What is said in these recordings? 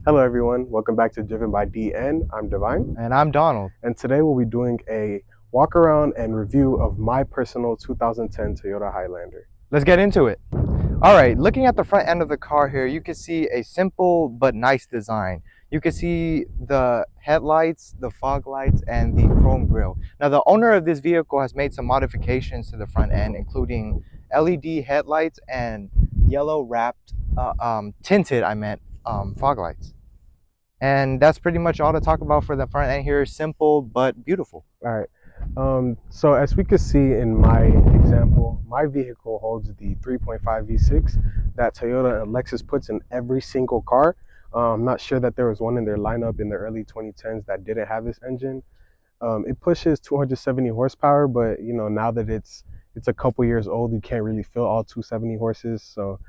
Hello everyone, welcome back to Driven by DN. I'm Devine, And I'm Donald. and today we'll be doing a walk around and review of my personal 2010 Toyota Highlander. Let's get into it. All right, looking at the front end of the car here, you can see a simple but nice design. You can see the headlights, the fog lights, and the chrome grille. Now, the owner of this vehicle has made some modifications to the front end, including LED headlights and yellow wrapped, tinted, fog lights. And that's pretty much all to talk about for the front end here. Simple but beautiful. All right, so as we can see in my example, my vehicle holds the 3.5 V6 that Toyota and Lexus puts in every single car. I'm not sure that there was one in their lineup in the early 2010s that didn't have this engine. It pushes 270 horsepower, but now that it's a couple years old, you can't really feel all 270 horses. So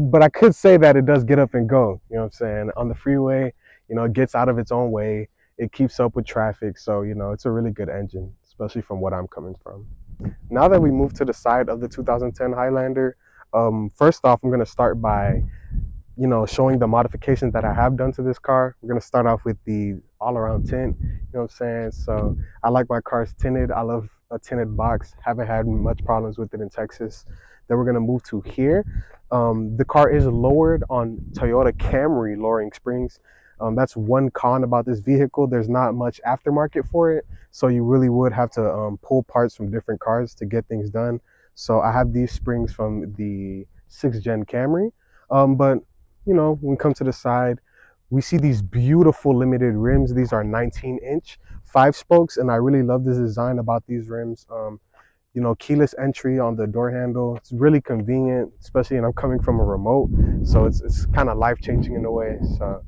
but I could say that it does get up and go, you know what I'm saying? On the freeway, it gets out of its own way. It keeps up with traffic. So, it's a really good engine, especially from what I'm coming from. Now that we move to the side of the 2010 Highlander, first off, I'm going to start by, showing the modifications that I have done to this car. We're going to start off with the all-around tint, you know what I'm saying? So I like my cars tinted. I love a tinted box. Haven't had much problems with it in Texas. Then we're going to move to here. The car is lowered on Toyota Camry lowering springs. That's one con about this vehicle. There's not much aftermarket for it, so you really would have to pull parts from different cars to get things done. So I have these springs from the 6th gen Camry, but when we come to the side, we see these beautiful limited rims. These are 19-inch 5-spokes, and I really love this design about these rims. Keyless entry on the door handle. It's really convenient, especially, and I'm coming from a remote, so it's kind of life-changing in a way. So,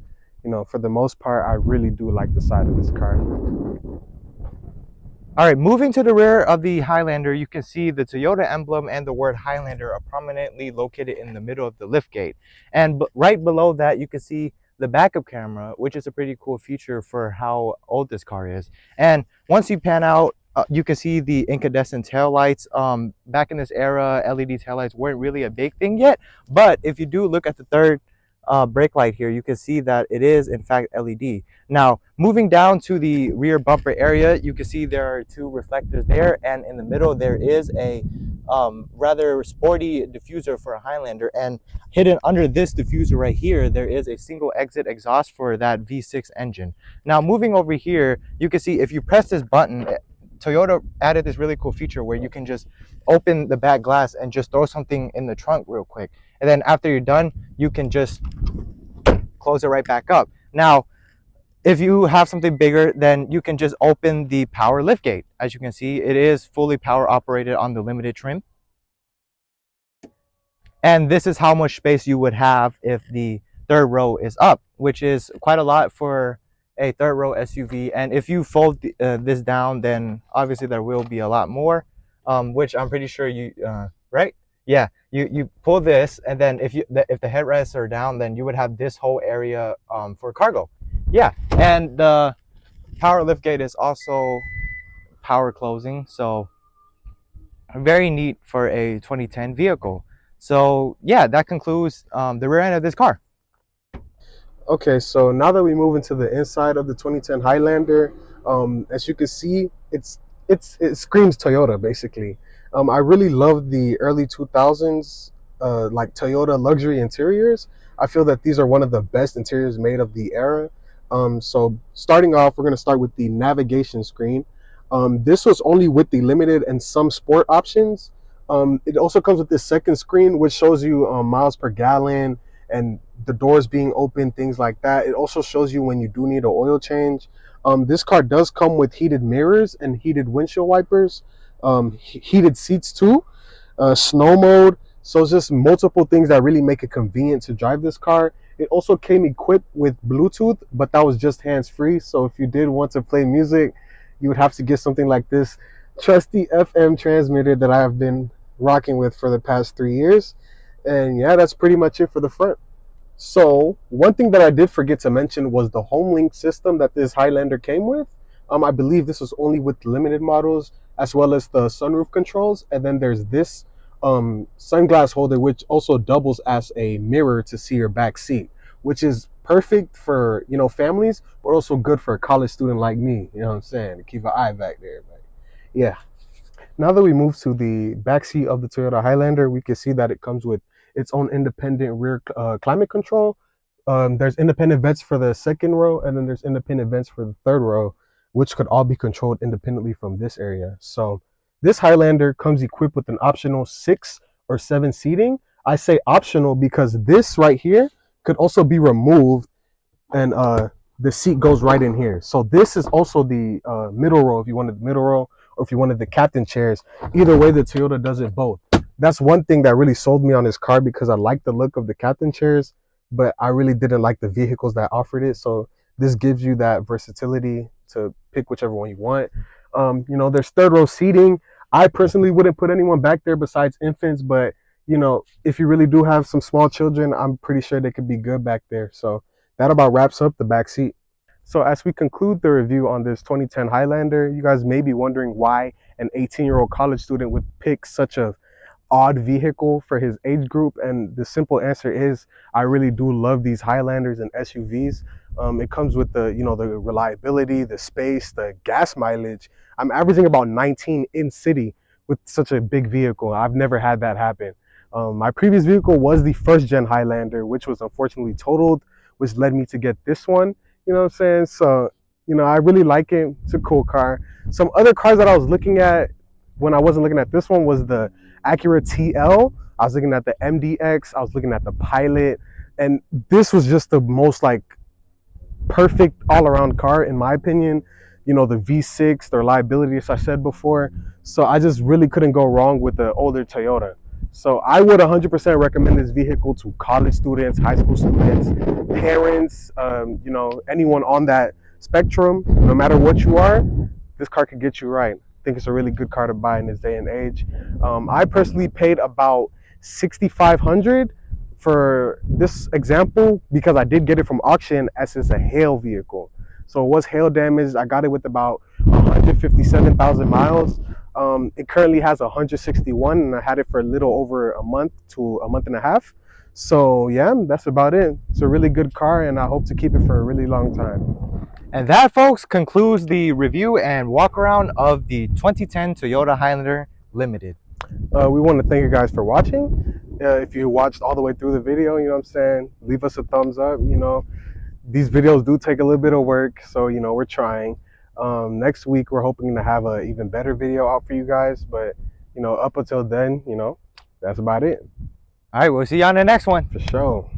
for the most part, I really do like the side of this car. All right, moving to the rear of the Highlander, you can see the Toyota emblem and the word Highlander are prominently located in the middle of the liftgate. And right below that, you can see the backup camera, which is a pretty cool feature for how old this car is. And once you pan out, you can see the incandescent taillights. Back in this era, LED taillights weren't really a big thing yet. But if you do look at the third brake light here, you can see that it is in fact LED. Now, moving down to the rear bumper area, you can see there are two reflectors there, and in the middle there is a rather sporty diffuser for a Highlander, and hidden under this diffuser right here, there is a single exit exhaust for that V6 engine. Now, moving over here, you can see if you press this button, Toyota added this really cool feature where you can just open the back glass and just throw something in the trunk real quick. And then after you're done, you can just close it right back up. Now, if you have something bigger, then you can just open the power liftgate. As you can see, it is fully power operated on the limited trim. And this is how much space you would have if the third row is up, which is quite a lot for a third row SUV. And if you fold this down, then obviously there will be a lot more, which I'm pretty sure you, right? Yeah, you pull this, and then if the headrests are down, then you would have this whole area for cargo. Yeah, and the power liftgate is also power closing, so very neat for a 2010 vehicle. So yeah, that concludes the rear end of this car. Okay, so now that we move into the inside of the 2010 Highlander, as you can see, it screams Toyota basically. I really love the early 2000s like Toyota luxury interiors. I feel that these are one of the best interiors made of the era. So starting off, we're going to start with the navigation screen. This was only with the limited and some sport options. It also comes with this second screen, which shows you miles per gallon and the doors being open, things like that. It also shows you when you do need an oil change. This car does come with heated mirrors and heated windshield wipers, heated seats too, snow mode. So it's just multiple things that really make it convenient to drive this car. It also came equipped with Bluetooth, but that was just hands-free. So if you did want to play music, you would have to get something like this trusty FM transmitter that I have been rocking with for the past 3 years. And yeah, that's pretty much it for the front. So one thing that I did forget to mention was the home link system that this Highlander came with. I believe this was only with limited models, as well as the sunroof controls. And then there's this sunglass holder, which also doubles as a mirror to see your back seat, which is perfect for, you know, families, but also good for a college student like me. You know what I'm saying? To keep an eye back there. But yeah. Now that we move to the backseat of the Toyota Highlander, we can see that it comes with its own independent rear climate control. There's independent vents for the second row, and then there's independent vents for the third row, which could all be controlled independently from this area. So this Highlander comes equipped with an optional 6 or 7 seating. I say optional because this right here could also be removed, and the seat goes right in here. So this is also the middle row if you wanted the middle row, or if you wanted the captain chairs. Either way, the Toyota does it both. That's one thing that really sold me on this car, because I like the look of the captain chairs, but I really didn't like the vehicles that offered it. So this gives you that versatility to pick whichever one you want. You know, there's third row seating. I personally wouldn't put anyone back there besides infants, but you know, if you really do have some small children, I'm pretty sure they could be good back there. So that about wraps up the back seat. So as we conclude the review on this 2010 Highlander, you guys may be wondering why an 18-year-old college student would pick such a odd vehicle for his age group, and the simple answer is I really do love these Highlanders and SUVs. It comes with the, you know, the reliability, the space, the gas mileage. I'm averaging about 19 in city with such a big vehicle. I've never had that happen. My previous vehicle was the first gen Highlander, which was unfortunately totaled, which led me to get this one. You know what I'm saying? So, you know, I really like it. It's a cool car. Some other cars that I was looking at when I wasn't looking at this one was the Acura TL. I was looking at the MDX. I was looking at the Pilot. And this was just the most like perfect all-around car in my opinion. You know, the V6, the reliability, as I said before. So I just really couldn't go wrong with the older Toyota. So I would 100% recommend this vehicle to college students, high school students, parents, you know, anyone on that spectrum. No matter what you are, this car could get you right. I think it's a really good car to buy in this day and age. I personally paid about 6,500 for this example because I did get it from auction as it's a hail vehicle. So it was hail damaged. I got it with about 157,000 miles. It currently has 161, and I had it for a little over a month to a month and a half. So yeah, that's about it. It's a really good car, and I hope to keep it for a really long time. And that, folks, concludes the review and walk around of the 2010 Toyota Highlander Limited. We want to thank you guys for watching. If you watched all the way through the video, you know what I'm saying, leave us a thumbs up. You know, these videos do take a little bit of work, so you know, we're trying. Next week we're hoping to have an even better video out for you guys, but you know, up until then, you know, that's about it. All right, we'll see you on the next one. For sure.